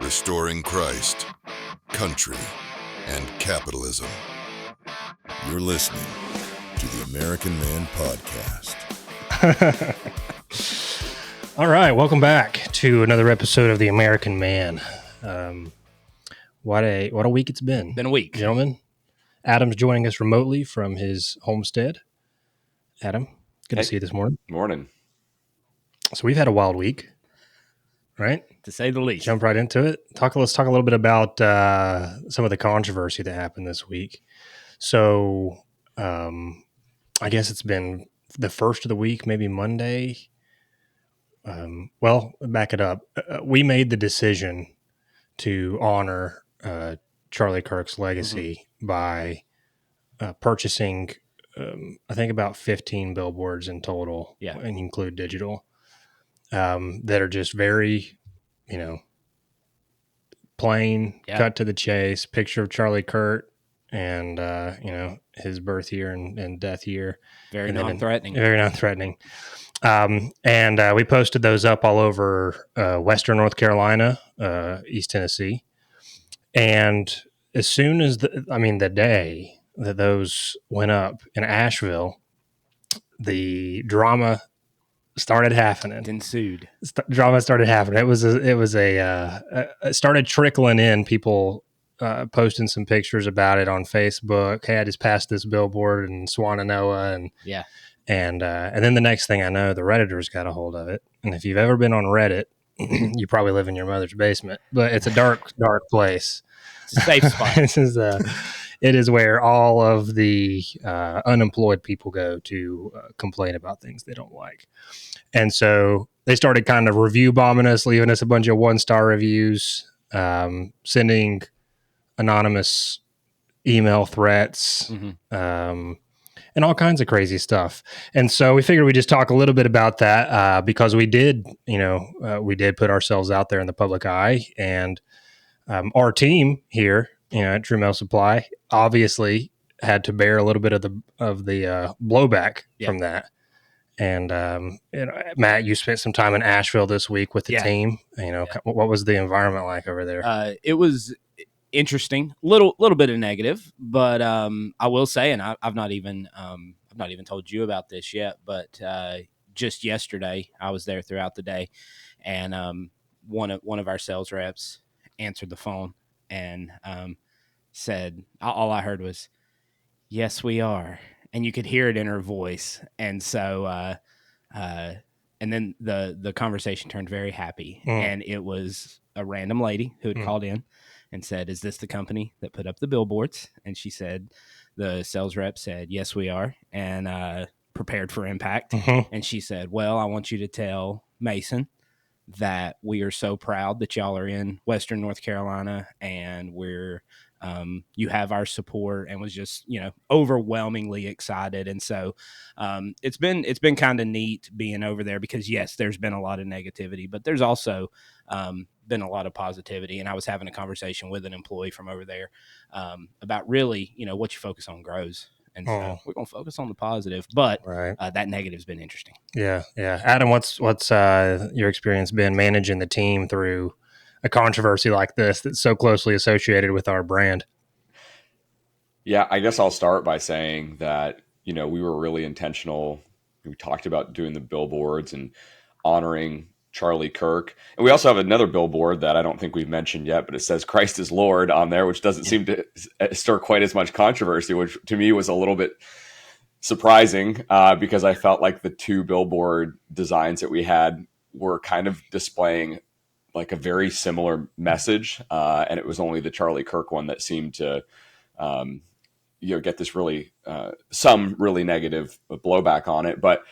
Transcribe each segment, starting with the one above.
restoring Christ, country, and capitalism. You're listening to the American Man Podcast. All right, welcome back to another episode of the American Man. What a week it's been. Been a week, gentlemen. Adam's joining us remotely from his homestead. Adam, good to see you this morning. Morning. So we've had a wild week, right? To say the least. Jump right into it. Let's talk a little bit about some of the controversy that happened this week. So I guess it's been the first of the week, maybe Monday. Well, back it up. We made the decision to honor Charlie Kirk's legacy by purchasing, I think, about 15 billboards in total, and include digital, that are just very, plain, cut to the chase, picture of Charlie Kirk and, his birth year and death year. Very non-threatening. Very non-threatening. And we posted those up all over Western North Carolina, East Tennessee. And as soon as the day that those went up in Asheville, the drama started happening. It ensued. Drama started happening. It started trickling in. People posting some pictures about it on Facebook. Hey, I just passed this billboard in Swannanoa, and And then the next thing I know, the Redditors got a hold of it. And if you've ever been on Reddit, you probably live in your mother's basement. But it's a dark, dark place. It's a safe spot. It is where all of the unemployed people go to complain about things they don't like. And so they started kind of review bombing us, leaving us a bunch of 1-star reviews, sending anonymous email threats, and all kinds of crazy stuff. And so we figured we'd just talk a little bit about that because we did put ourselves out there in the public eye. And our team here, at True Mail Supply, obviously had to bear a little bit of the blowback from that. And Matt, you spent some time in Asheville this week with the team. What was the environment like over there? It was interesting, little bit of negative, but I will say, and I've not even told you about this yet, but just yesterday I was there throughout the day, and one of our sales reps answered the phone and said, all I heard was, "Yes, we are," and you could hear it in her voice, and so and then the conversation turned very happy, and it was a random lady who had called in and said, "Is this the company that put up the billboards?" And she said, the sales rep said, "Yes, we are," and prepared for impact. And she said, "Well, I want you to tell Mason that we are so proud that y'all are in Western North Carolina, and we're you have our support," and was just overwhelmingly excited. And so it's been kind of neat being over there because yes, there's been a lot of negativity, but there's also been a lot of positivity. And I was having a conversation with an employee from over there about really, what you focus on grows. And so we're going to focus on the positive, but that negative has been interesting. Yeah. Adam, what's your experience been managing the team through a controversy like this that's so closely associated with our brand? Yeah, I guess I'll start by saying that, we were really intentional. We talked about doing the billboards and honoring Charlie Kirk. And we also have another billboard that I don't think we've mentioned yet, but it says "Christ is Lord" on there, which doesn't seem to stir quite as much controversy, which to me was a little bit surprising because I felt like the two billboard designs that we had were kind of displaying like a very similar message. And it was only the Charlie Kirk one that seemed to, get this really, some really negative blowback on it. But,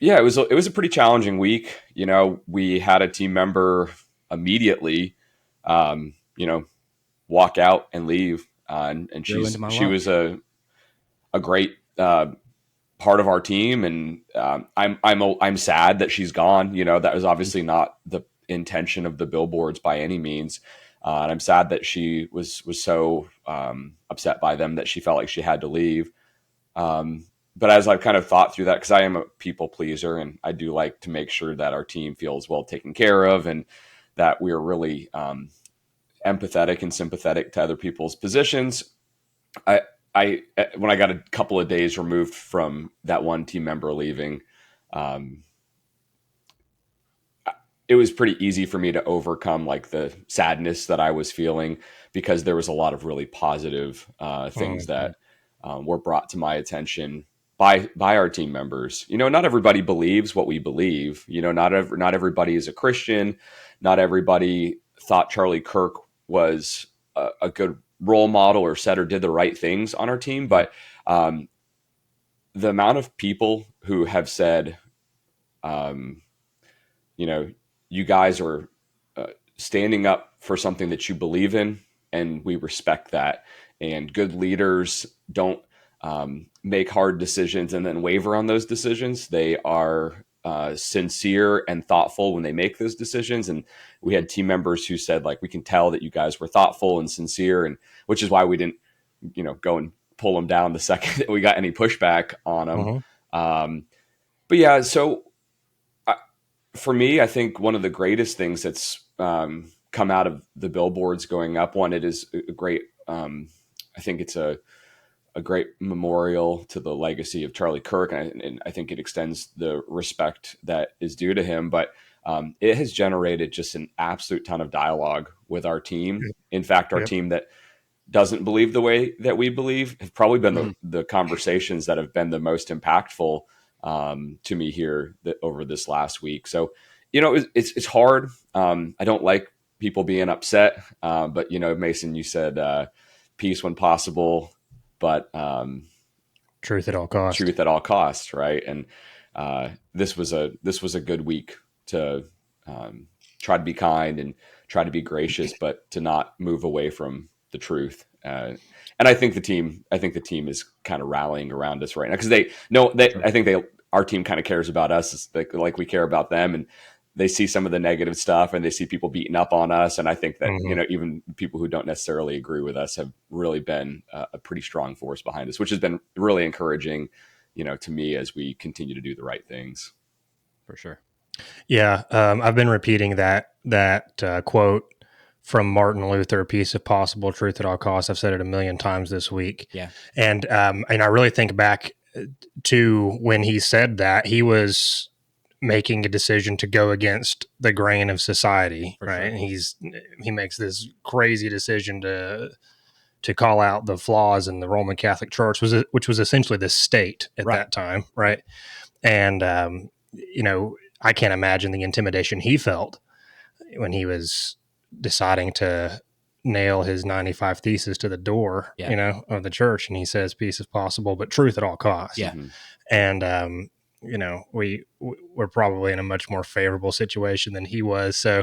yeah, it was a pretty challenging week. We had a team member immediately, walk out and leave. And she was a great, part of our team. And, I'm sad that she's gone. That was obviously not the intention of the billboards by any means. And I'm sad that she was so upset by them that she felt like she had to leave. But as I've kind of thought through that, because I am a people pleaser and I do like to make sure that our team feels well taken care of and that we are really empathetic and sympathetic to other people's positions. I when I got a couple of days removed from that one team member leaving, it was pretty easy for me to overcome like the sadness that I was feeling, because there was a lot of really positive things that were brought to my attention by our team members. You know, not everybody believes what we believe. You know, not everybody is a Christian. Not everybody thought Charlie Kirk was a good role model or said or did the right things on our team. But the amount of people who have said, you know, you guys are standing up for something that you believe in, and we respect that. And good leaders don't make hard decisions and then waver on those decisions. They are sincere and thoughtful when they make those decisions. And we had team members who said, like, we can tell that you guys were thoughtful and sincere, and which is why we didn't, you know, go and pull them down the second that we got any pushback on them. But yeah, so for me, I think one of the greatest things that's come out of the billboards going up, one, it is a great, I think it's a great memorial to the legacy of Charlie Kirk. And I think it extends the respect that is due to him. But it has generated just an absolute ton of dialogue with our team. In fact, our team that doesn't believe the way that we believe have probably been the conversations that have been the most impactful to me here over this last week. So, you know, it's hard. I don't like people being upset, but you know, Mason, you said peace when possible, but truth at all costs. Truth at all costs, right? And this was a good week to try to be kind and try to be gracious, but to not move away from the truth. And I think the team is kind of rallying around us right now, because I think our team kind of cares about us like we care about them, and they see some of the negative stuff and they see people beating up on us. And I think that, you know, even people who don't necessarily agree with us have really been a pretty strong force behind us, which has been really encouraging, you know, to me as we continue to do the right things. For sure. Yeah. I've been repeating that quote from Martin Luther, peace if possible, truth at all costs. I've said it a million times this week. Yeah. And I really think back to when he said that, he was making a decision to go against the grain of society, For right? sure. And he makes this crazy decision to call out the flaws in the Roman Catholic Church, which was essentially the state at that time, right? And you know, I can't imagine the intimidation he felt when he was deciding to nail his 95 thesis to the door, you know, of the church. And he says, peace if possible, but truth at all costs. Yeah. And, you know, we're probably in a much more favorable situation than he was. So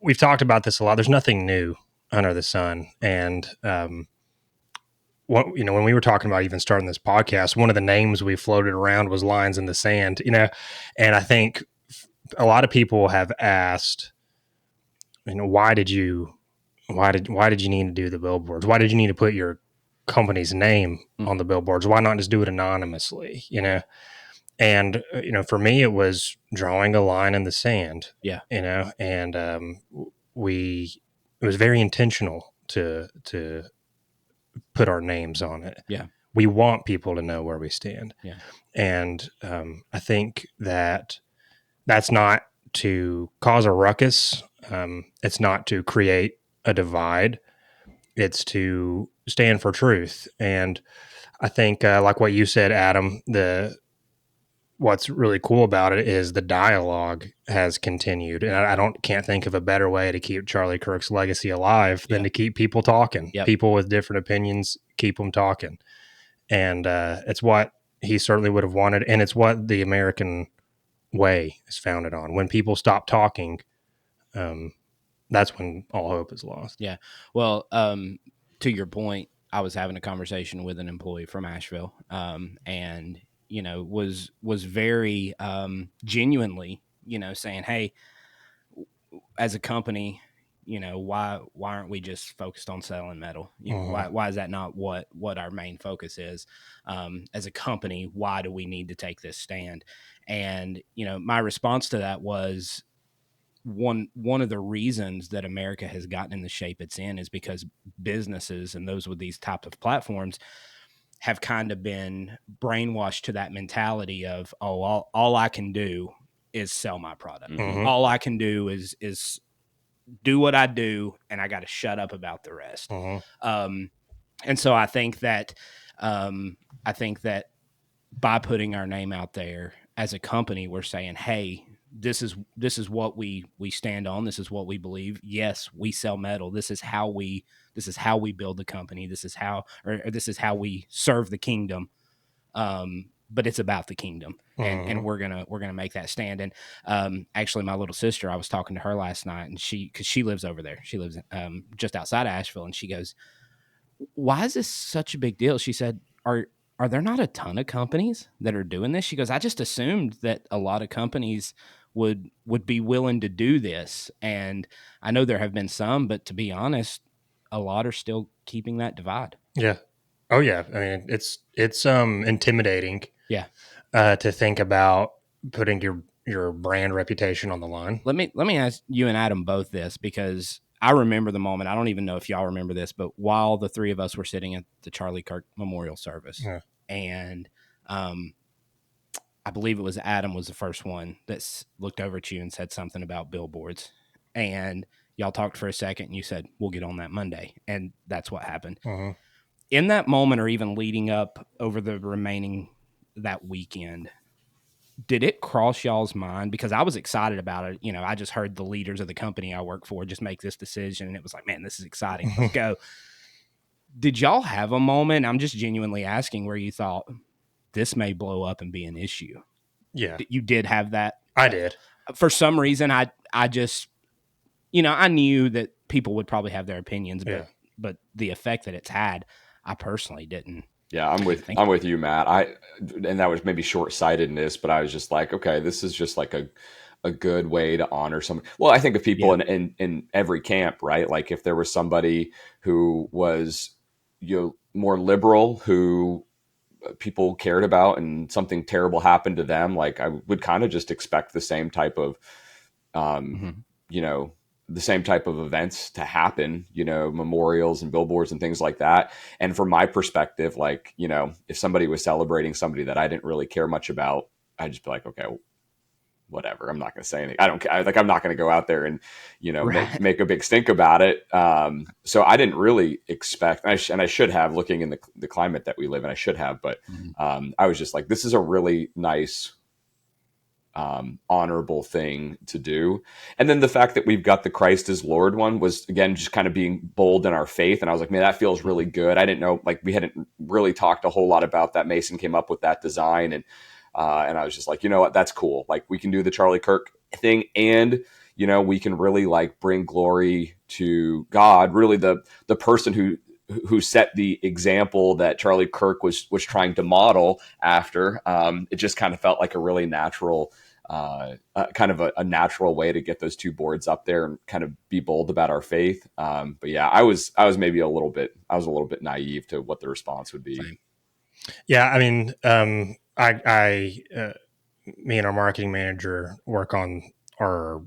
we've talked about this a lot. There's nothing new under the sun. And, you know, when we were talking about even starting this podcast, one of the names we floated around was lines in the sand, you know, and I think a lot of people have asked, you know, why did you need to do the billboards? Why did you need to put your company's name on the billboards? Why not just do it anonymously, you know? And, you know, for me, it was drawing a line in the sand, you know, and it was very intentional to put our names on it. Yeah. We want people to know where we stand. Yeah. And I think that's not to cause a ruckus. It's not to create a divide. It's to stand for truth. And I think, like what you said, Adam, what's really cool about it is the dialogue has continued. And I can't think of a better way to keep Charlie Kirk's legacy alive than to keep people talking. People with different opinions, keep them talking. And it's what he certainly would have wanted. And it's what the American way is founded on. When people stop talking, that's when all hope is lost. Yeah. Well, to your point, I was having a conversation with an employee from Asheville, and, you know, was very genuinely, you know, saying, hey, as a company, you know, why aren't we just focused on selling metal? You know, why is that not what our main focus is? As a company, why do we need to take this stand? And, you know, my response to that was, one of the reasons that America has gotten in the shape it's in is because businesses and those with these types of platforms have kind of been brainwashed to that mentality of, oh, all I can do is sell my product. Mhm. All I can do is do what I do, and I got to shut up about the rest. And so I think that by putting our name out there as a company, we're saying, hey, this is what we stand on. This is what we believe. Yes, we sell metal. This is how we build the company. This is how we serve the kingdom. But it's about the kingdom, and we're gonna make that stand. And actually, my little sister, I was talking to her last night, and because she lives over there, she lives just outside of Asheville, and she goes, "Why is this such a big deal?" She said, Are there not a ton of companies that are doing this? She goes, I just assumed that a lot of companies would be willing to do this. And I know there have been some, but to be honest, a lot are still keeping that divide. Yeah. Oh yeah. I mean, it's intimidating. Yeah. To think about putting your brand reputation on the line. Let me ask you and Adam both this, because I remember the moment. I don't even know if y'all remember this, but while the three of us were sitting at the Charlie Kirk memorial service, and I believe it was Adam was the first one that looked over at you and said something about billboards, and y'all talked for a second, and you said, we'll get on that Monday, and that's what happened. In that moment, or even leading up over the remaining that weekend, did it cross y'all's mind? Because I was excited about it. You know, I just heard the leaders of the company I work for just make this decision, and it was like, man, this is exciting. Let's go. Did y'all have a moment? I'm just genuinely asking, where you thought this may blow up and be an issue? Yeah. You did have that? I did. For some reason, I just, I knew that people would probably have their opinions, but the effect that it's had, I personally didn't. Yeah, I'm with you, Matt. And that was maybe short-sightedness, but I was just like, okay, this is just like a good way to honor someone. Well, I think of people in every camp, right? Like if there was somebody who was, more liberal, who people cared about, and something terrible happened to them, like I would kind of just expect the same type of, the same type of events to happen, memorials and billboards and things like that. And from my perspective, like, if somebody was celebrating somebody that I didn't really care much about, I'd just be like, okay, whatever. I'm not going to say anything. I don't care. Like, I'm not going to go out there and, make a big stink about it. So I didn't really expect, and I should have, looking in the climate that we live in, I should have, but I was just like, this is a really nice, honorable thing to do. And then the fact that we've got the Christ is Lord one was, again, just kind of being bold in our faith. And I was like, man, that feels really good. I didn't know, like, we hadn't really talked a whole lot about that. Mason came up with that design, and I was just like, you know what, that's cool. Like, we can do the Charlie Kirk thing, and we can really like bring glory to God, really the person who set the example that Charlie Kirk was trying to model after. It just kind of felt like a really natural, kind of a natural way to get those two boards up there and kind of be bold about our faith. But yeah, I was maybe a little bit naive to what the response would be. Same. Yeah. I mean, me and our marketing manager work on our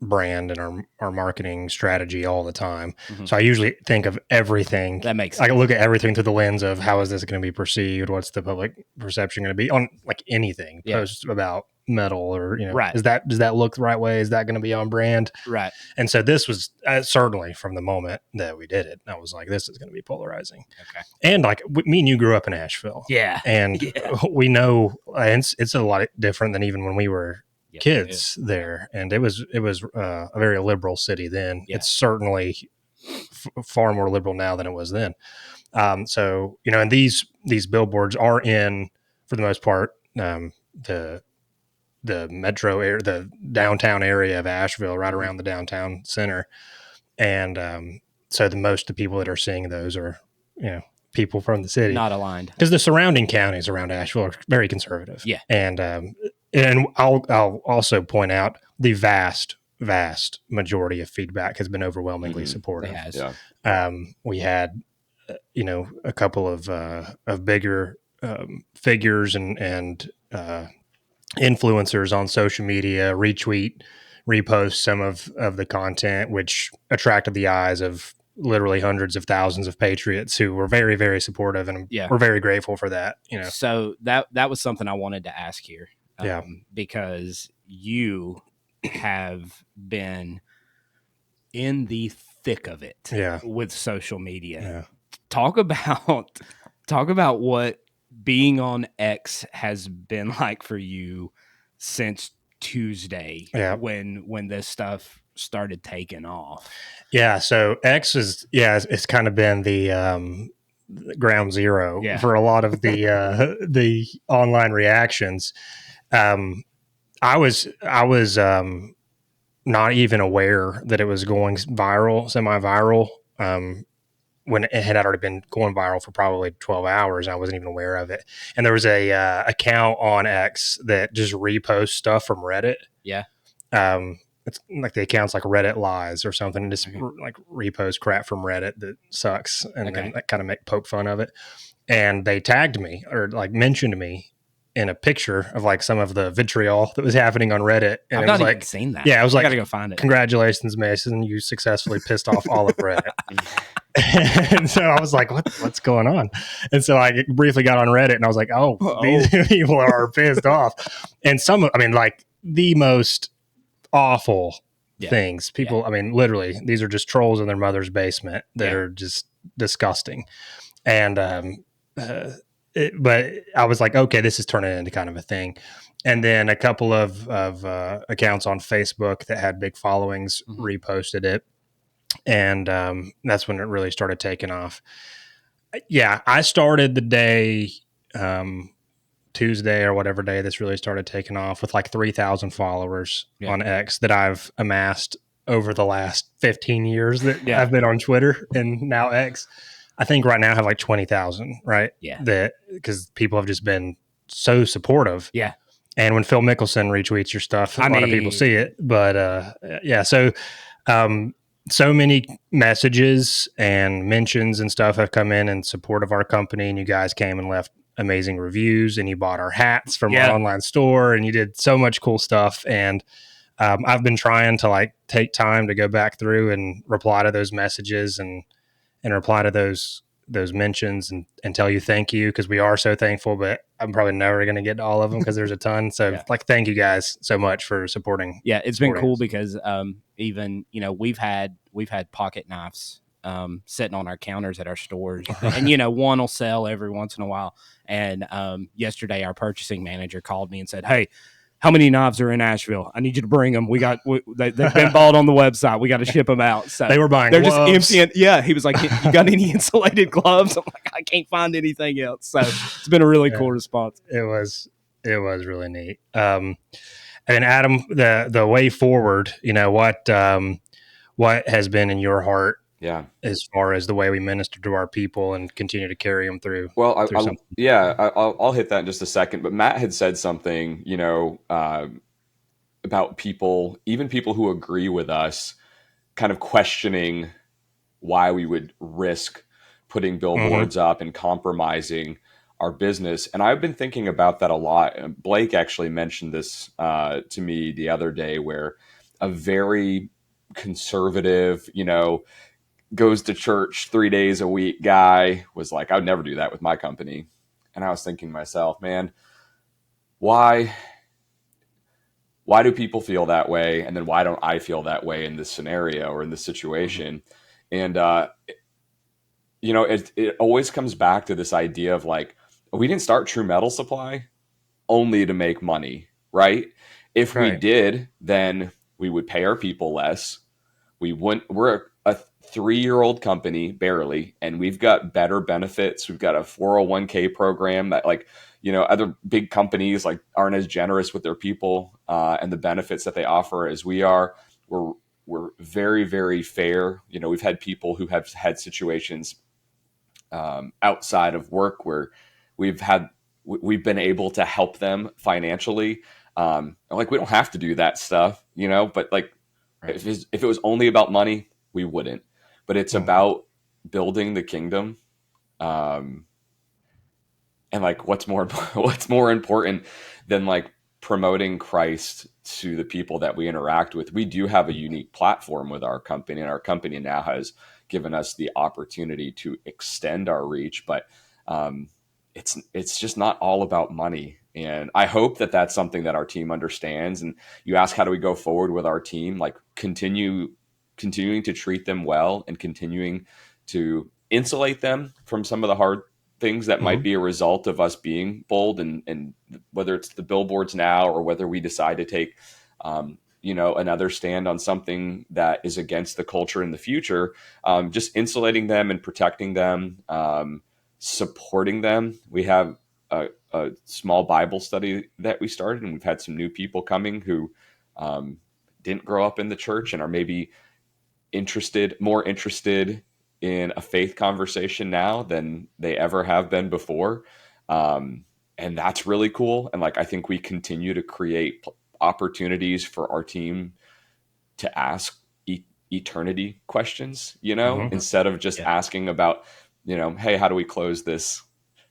brand and our marketing strategy all the time. So I usually think of everything. That makes sense. I look at everything through the lens of how is this going to be perceived? What's the public perception going to be on, like, anything post about metal, or, right. does that look the right way? Is that going to be on brand? Right. And so this was certainly from the moment that we did it, I was like, this is going to be polarizing. Okay. And like me and you grew up in Asheville. Yeah. And we know it's a lot different than even when we were kids there, and it was a very liberal city then. It's certainly far more liberal now than it was then. So and these billboards are in, for the most part, the metro area, the downtown area of Asheville, right around the downtown center, and so most of the people that are seeing those are people from the city, not aligned, because the surrounding counties around Asheville are very conservative. Yeah, and I'll also point out the vast majority of feedback has been overwhelmingly supportive. It has. Yeah. We had, a couple of bigger figures and influencers on social media retweet repost some of the content, which attracted the eyes of literally hundreds of thousands of patriots who were very, very supportive, and we're very grateful for that. So that was something I wanted to ask here, because you have been in the thick of it with social media. Yeah. Talk about what being on X has been like for you since Tuesday when this stuff started taking off. Yeah. So X is, it's kind of been the ground zero for a lot of the online reactions. I was not even aware that it was going semi-viral. When it had already been going viral for probably 12 hours. I wasn't even aware of it. And there was a account on X that just reposts stuff from Reddit. Yeah. It's like the account's like Reddit Lies or something, and just like repost crap from Reddit that sucks, and then that kind of poke fun of it. And they tagged me or like mentioned me in a picture of like some of the vitriol that was happening on Reddit. And I've not even seen that. Yeah, I was like, I gotta go find it. Congratulations, Mason. You successfully pissed off all of Reddit. And so I was like, what's going on? And so I briefly got on Reddit and I was like, these people are pissed off. And like the most awful things. People, literally, these are just trolls in their mother's basement that are just disgusting. And, but I was like, okay, this is turning into kind of a thing. And then a couple of accounts on Facebook that had big followings reposted it. And that's when it really started taking off. Yeah, I started the day, Tuesday or whatever day this really started taking off, with like 3,000 followers on X that I've amassed over the last 15 years that I've been on Twitter and now X. I think right now I have like 20,000, right? Yeah. That because people have just been so supportive. Yeah. And when Phil Mickelson retweets your stuff, a lot of people see it. But so many messages and mentions and stuff have come in support of our company, and you guys came and left amazing reviews, and you bought our hats from our online store, and you did so much cool stuff. And I've been trying to like take time to go back through and reply to those messages and reply to those mentions and tell you thank you, because we are so thankful, but I'm probably never going to get to all of them because there's a ton. So thank you guys so much for supporting. Yeah, it's been cool because even, we've had pocket knives sitting on our counters at our stores, and one will sell every once in a while. And yesterday our purchasing manager called me and said, "Hey, how many knives are in Asheville? I need you to bring them. They've been bought on the website. We got to ship them out." So they were buying they're gloves. just empty. Yeah. He was like, "You got any insulated gloves?" I'm like, "I can't find anything else." So it's been a really cool response. It was really neat. And then Adam, the way forward, what has been in your heart? Yeah, as far as the way we minister to our people and continue to carry them through. Well, I'll hit that in just a second. But Matt had said something, about people, even people who agree with us, kind of questioning why we would risk putting billboards up and compromising our business. And I've been thinking about that a lot. Blake actually mentioned this to me the other day, where a very conservative, goes to church 3 days a week guy was like, I would never do that with my company. And I was thinking to myself, man, why do people feel that way? And then why don't I feel that way in this scenario or in this situation? And, it always comes back to this idea of like, we didn't start True Metal Supply only to make money, right? If we did, then we would pay our people less. We're a 3-year-old company, barely, and we've got better benefits. We've got a 401k program that, other big companies aren't as generous with their people and the benefits that they offer as we are. We're very, very fair. We've had people who have had situations outside of work where we've been able to help them financially. We don't have to do that stuff, but if it was only about money, we wouldn't. But it's about building the kingdom, and what's more important than promoting Christ to the people that we interact with. We do have a unique platform with our company, and our company now has given us the opportunity to extend our reach, but it's just not all about money. And I hope that that's something that our team understands. And you ask, how do we go forward with our team? Like continuing to treat them well and continuing to insulate them from some of the hard things that might be a result of us being bold, and whether it's the billboards now or whether we decide to take, another stand on something that is against the culture in the future, just insulating them and protecting them, supporting them. We have a small Bible study that we started, and we've had some new people coming who didn't grow up in the church and are maybe more interested in a faith conversation now than they ever have been before. And that's really cool. And like, I think we continue to create opportunities for our team to ask eternity questions, instead of just asking about, hey, how do we close this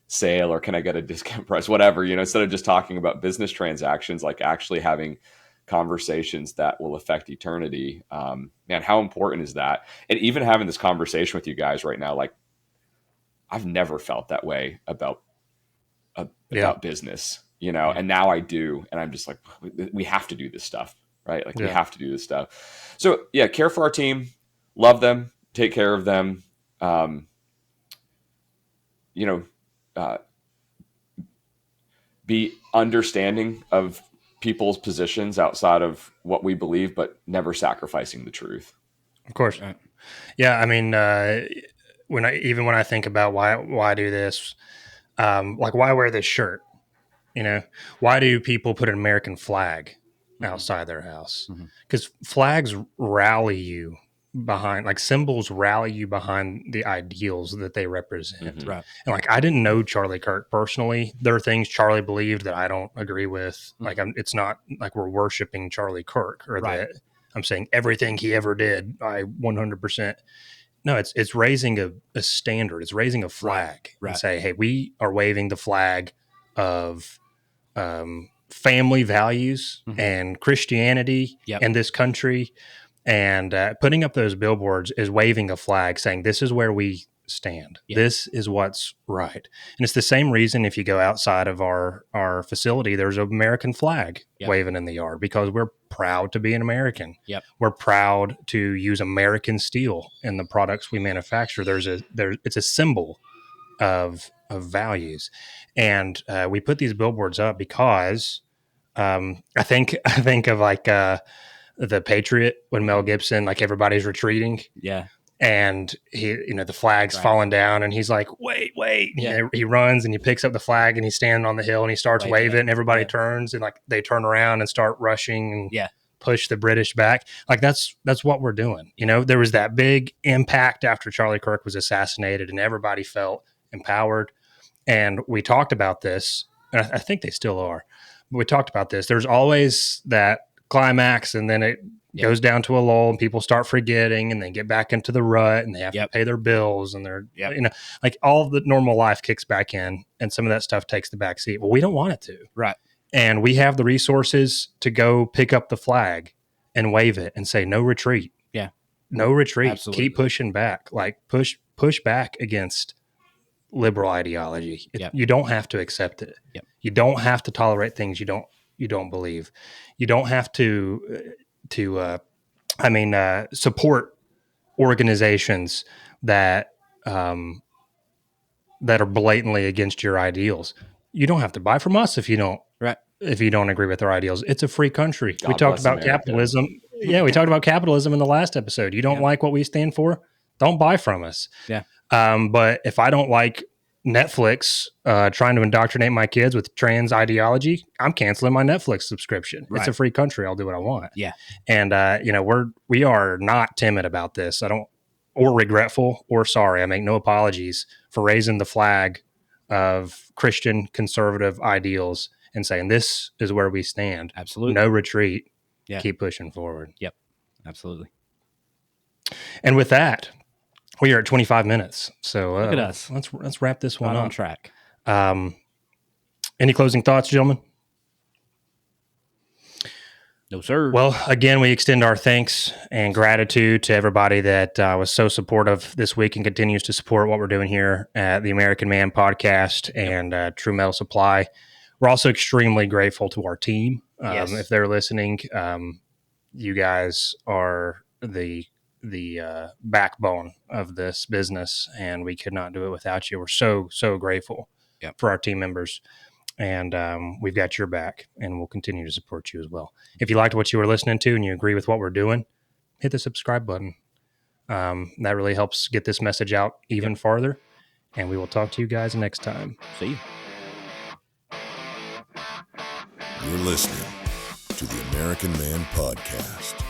sale, or can I get a discount price, whatever, instead of just talking about business transactions, like actually having conversations that will affect eternity. Man, how important is that? And even having this conversation with you guys right now, like, I've never felt that way about business, and now I do. And I'm just like, we have to do this stuff, right? Like, we have to do this stuff. So care for our team, love them, take care of them. Be understanding of people's positions outside of what we believe, but never sacrificing the truth. Of course. Yeah. I mean, when I think about why do this, like, why wear this shirt? Why do people put an American flag outside their house? Because flags rally you behind, like, symbols rally you behind the ideals that they represent. Right. And like, I didn't know Charlie Kirk personally. There are things Charlie believed that I don't agree with. Like, it's not like we're worshiping Charlie Kirk, or that I'm saying everything he ever did, I 100%. No, it's raising a standard. It's raising a flag and say, hey, we are waving the flag of family values and Christianity in this country. And putting up those billboards is waving a flag saying, this is where we stand. This is what's right. And it's the same reason if you go outside of our facility, there's an American flag waving in the yard, because we're proud to be an American. We're proud to use American steel in the products we manufacture. It's a symbol of values. And we put these billboards up because I think of like The Patriot, when Mel Gibson, like, everybody's retreating. And he, the flag's falling down, and he's like, wait. He runs and he picks up the flag, and he's standing on the hill, and he starts waving, and everybody turns, and like, they turn around and start rushing and push the British back. Like, that's what we're doing. There was that big impact after Charlie Kirk was assassinated, and everybody felt empowered. And we talked about this, and I think they still are, but we talked about this. There's always that climax, and then it goes down to a lull, and people start forgetting, and they get back into the rut, and they have to pay their bills, and they're like, all of the normal life kicks back in, and some of that stuff takes the back seat. Well, we don't want it to, and we have the resources to go pick up the flag and wave it and say, no retreat. No retreat. Absolutely. Keep pushing back. Like, push back against liberal ideology. You don't have to accept it. You don't have to tolerate things you don't believe. You don't have to support organizations that are blatantly against your ideals. You don't have to buy from us if you don't agree with our ideals. It's a free country. God we talked bless about America. Capitalism. We talked about capitalism in the last episode. You don't like what we stand for? Don't buy from us. But if I don't like Netflix trying to indoctrinate my kids with trans ideology, I'm canceling my Netflix subscription. It's a free country. I'll do what I want. And we are not timid about this. Or regretful or sorry. I make no apologies for raising the flag of Christian conservative ideals and saying, this is where we stand. Absolutely. No retreat. Keep pushing forward. Absolutely. And with that, we are at 25 minutes. So look at us. Let's wrap this one up. On track. Any closing thoughts, gentlemen? No, sir. Well, again, we extend our thanks and gratitude to everybody that was so supportive this week and continues to support what we're doing here at the American Man Podcast and True Metal Supply. We're also extremely grateful to our team. Yes. If they're listening, you guys are the backbone of this business, and we could not do it without you. We're so grateful for our team members. And we've got your back, and we'll continue to support you as well. If you liked what you were listening to and you agree with what we're doing, hit the subscribe button. That really helps get this message out even farther. And we will talk to you guys next time. See you. You're listening to the American Man Podcast.